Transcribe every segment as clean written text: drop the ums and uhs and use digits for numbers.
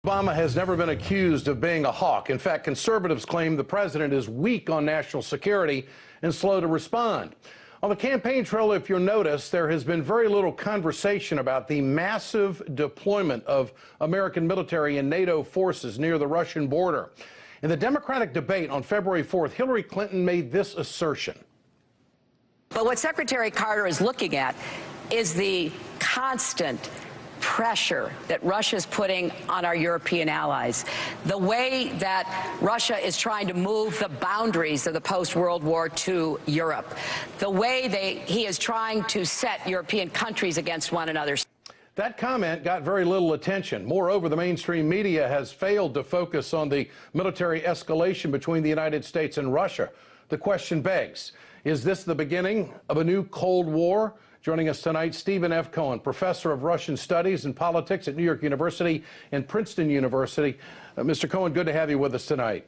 Obama has never been accused of being a hawk. In fact, conservatives claim the president is weak on national security and slow to respond. On the campaign trail, if you'll notice, there has been very little conversation about the massive deployment of American military and NATO forces near the Russian border. In the Democratic debate on February 4th, Hillary Clinton made this assertion. But what Secretary Carter is looking at is the constant pressure that Russia is putting on our European allies, the way that Russia is trying to move the boundaries of the post-World War II Europe, the way he is trying to set European countries against one another. That comment got very little attention. Moreover, the mainstream media has failed to focus on the military escalation between the United States and Russia. The question begs, is this the beginning of a new Cold War? Joining us tonight, Stephen F. Cohen, professor of Russian Studies and Politics at New York University and Princeton University. Mr. Cohen, good to have you with us tonight.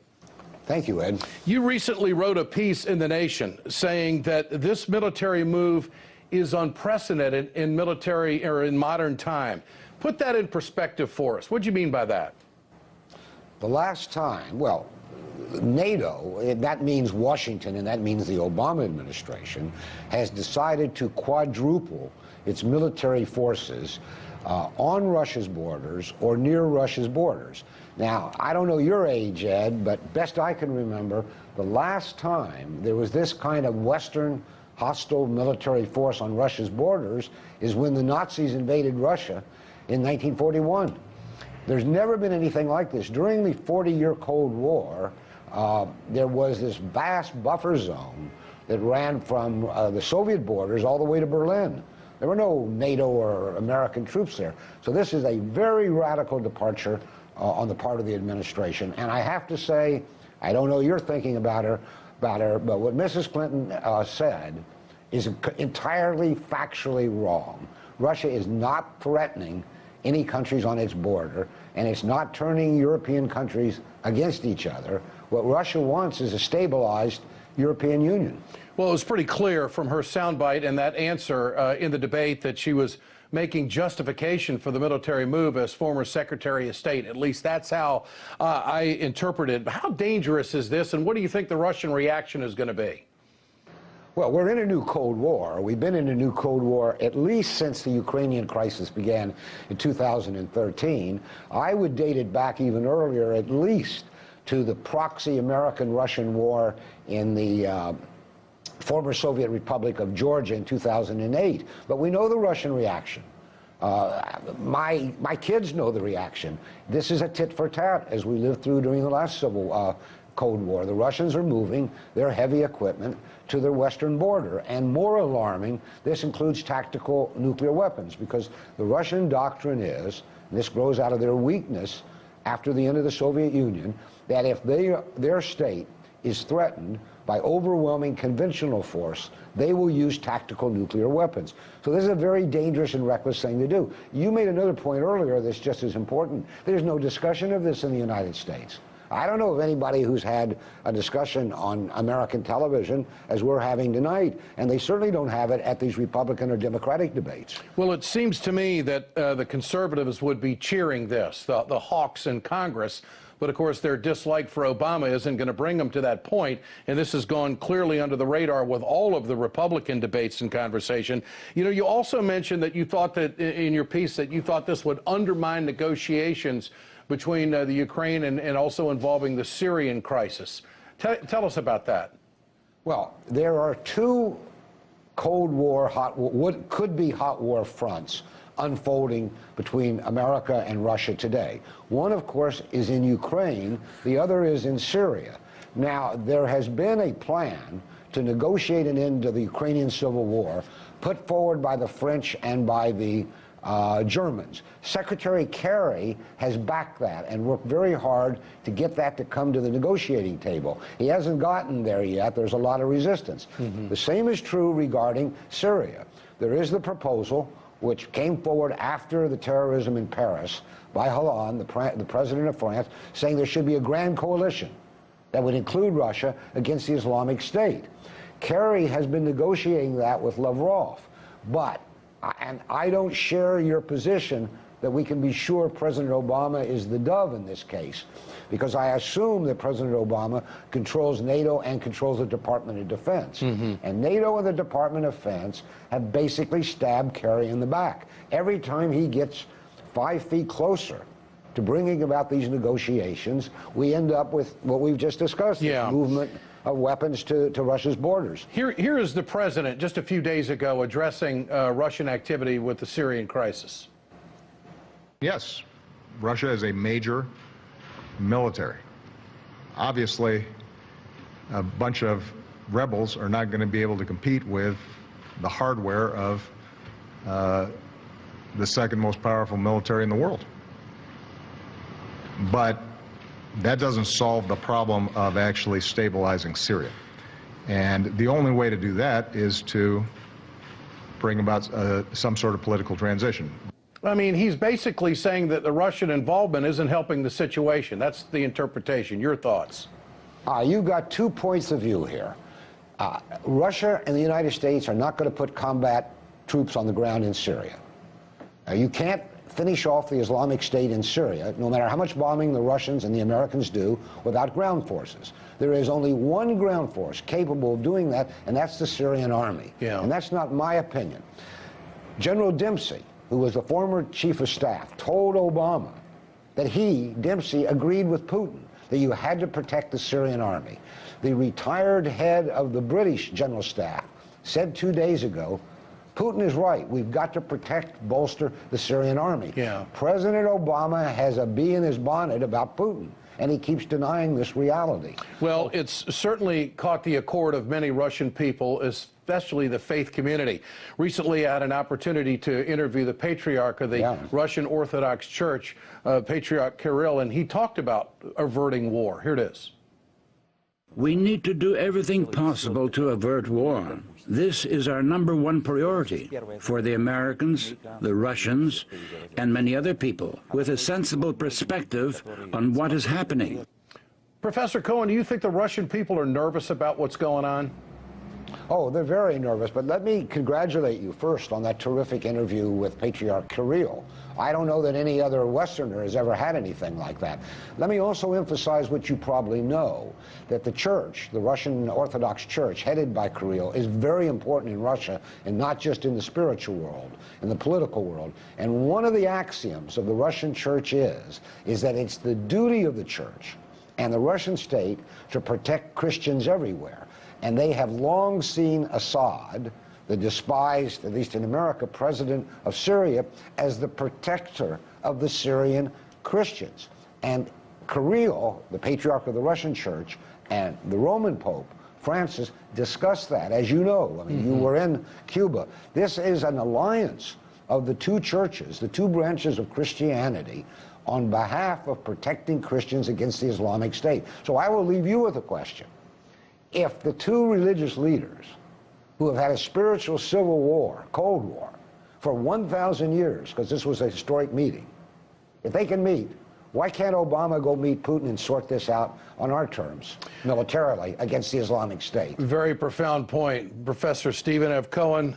Thank you, Ed. You recently wrote a piece in The Nation saying that this military move is unprecedented in military or in modern time. Put that in perspective for us. What do you mean by that? The last time, well, NATO, that means Washington, and that means the Obama administration, has decided to quadruple its military forces on Russia's borders or near Russia's borders. Now, I don't know your age, Ed, but best I can remember, the last time there was this kind of Western hostile military force on Russia's borders is when the Nazis invaded Russia in 1941. There's never been anything like this. During the 40-year Cold War, there was this vast buffer zone that ran from the Soviet borders all the way to Berlin. There were no NATO or American troops there. So this is a very radical departure on the part of the administration. And I have to say, I don't know you're thinking about her, but what Mrs. Clinton said is entirely factually wrong. Russia is not threatening any countries on its border, and it's not turning European countries against each other. What Russia wants is a stabilized European Union. Well, it was pretty clear from her soundbite and that answer in the debate that she was making justification for the military move as former Secretary of State. At least that's how I interpreted it. How dangerous is this, and what do you think the Russian reaction is going to be? Well, we're in a new Cold War. We've been in a new Cold War at least since the Ukrainian crisis began in 2013. I would date it back even earlier, at least to the proxy American-Russian war in the former Soviet Republic of Georgia in 2008. But we know the Russian reaction. My kids know the reaction. This is a tit for tat, as we lived through during the last civil Cold War. The Russians are moving their heavy equipment to their western border. And more alarming, this includes tactical nuclear weapons, because the Russian doctrine is, and this grows out of their weakness after the end of the Soviet Union, that if their state is threatened by overwhelming conventional force, they will use tactical nuclear weapons. So this is a very dangerous and reckless thing to do. You made another point earlier that's just as important. There's no discussion of this in the United States. I don't know of anybody who's had a discussion on American television as we're having tonight, and they certainly don't have it at these Republican or Democratic debates. Well, it seems to me that the conservatives would be cheering this, the hawks in Congress. But, of course, their dislike for Obama isn't going to bring them to that point, and this has gone clearly under the radar with all of the Republican debates and conversation. You know, you also mentioned that you thought that, in your piece, that you thought this would undermine negotiations between the Ukraine and also involving the Syrian crisis. Tell us about that. Well, there are two Cold War, what could be hot war fronts unfolding between America and Russia today. One, of course, is in Ukraine. The other is in Syria. Now, there has been a plan to negotiate an end to the Ukrainian civil war put forward by the French and by the Germans. Secretary Kerry has backed that and worked very hard to get that to come to the negotiating table. He hasn't gotten there yet. There's a lot of resistance. The same is true regarding Syria. There is the proposal, which came forward after the terrorism in Paris by Hollande, the president of France, saying there should be a grand coalition that would include Russia against the Islamic State. Kerry has been negotiating that with Lavrov, but and I don't share your position that we can be sure President Obama is the dove in this case, because I assume that President Obama controls NATO and controls the Department of Defense. And NATO and the Department of Defense have basically stabbed Kerry in the back. Every time he gets 5 feet closer to bringing about these negotiations, we end up with what we've just discussed, this movement of weapons to Russia's borders. Here is the president just a few days ago addressing Russian activity with the Syrian crisis. Yes, Russia is a major military. Obviously, a bunch of rebels are not going to be able to compete with the hardware of the second most powerful military in the world. But that doesn't solve the problem of actually stabilizing Syria. And the only way to do that is to bring about some sort of political transition. I mean, he's basically saying that the Russian involvement isn't helping the situation. That's the interpretation. Your thoughts? You've got 2 points of view here. Russia and the United States are not going to put combat troops on the ground in Syria. You can't finish off the Islamic State in Syria, no matter how much bombing the Russians and the Americans do, without ground forces. There is only one ground force capable of doing that, and that's the Syrian army. And that's not my opinion. General Dempsey, who was the former chief of staff, told Obama that Dempsey, agreed with Putin that you had to protect the Syrian army. The retired head of the British general staff said 2 days ago, Putin is right. We've got to protect, bolster the Syrian army. President Obama has a bee in his bonnet about Putin, and he keeps denying this reality. Well, it's certainly caught the accord of many Russian people, especially the faith community. Recently, I had an opportunity to interview the patriarch of the Russian Orthodox Church, Patriarch Kirill, and he talked about averting war. Here it is. We need to do everything possible to avert war. This is our #1 priority for the Americans, the Russians, and many other people with a sensible perspective on what is happening. Professor Cohen, do you think the Russian people are nervous about what's going on? Oh, they're very nervous, but let me congratulate you first on that terrific interview with Patriarch Kirill. I don't know that any other Westerner has ever had anything like that. Let me also emphasize what you probably know, that the church, the Russian Orthodox Church, headed by Kirill, is very important in Russia, and not just in the spiritual world, in the political world. And one of the axioms of the Russian church is that it's the duty of the church and the Russian state to protect Christians everywhere. And they have long seen Assad, the despised, at least in America, president of Syria, as the protector of the Syrian Christians. And Kirill, the patriarch of the Russian church, and the Roman Pope, Francis, discussed that, as you know. I mean, you were in Cuba. This is an alliance of the two churches, the two branches of Christianity, on behalf of protecting Christians against the Islamic State. So I will leave you with a question. If the two religious leaders who have had a spiritual civil war, Cold War, for 1,000 years, because this was a historic meeting, if they can meet, why can't Obama go meet Putin and sort this out on our terms, militarily, against the Islamic State? Very profound point. Professor Stephen F. Cohen,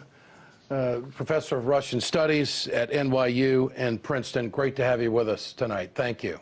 Professor of Russian Studies at NYU and Princeton. Great to have you with us tonight. Thank you.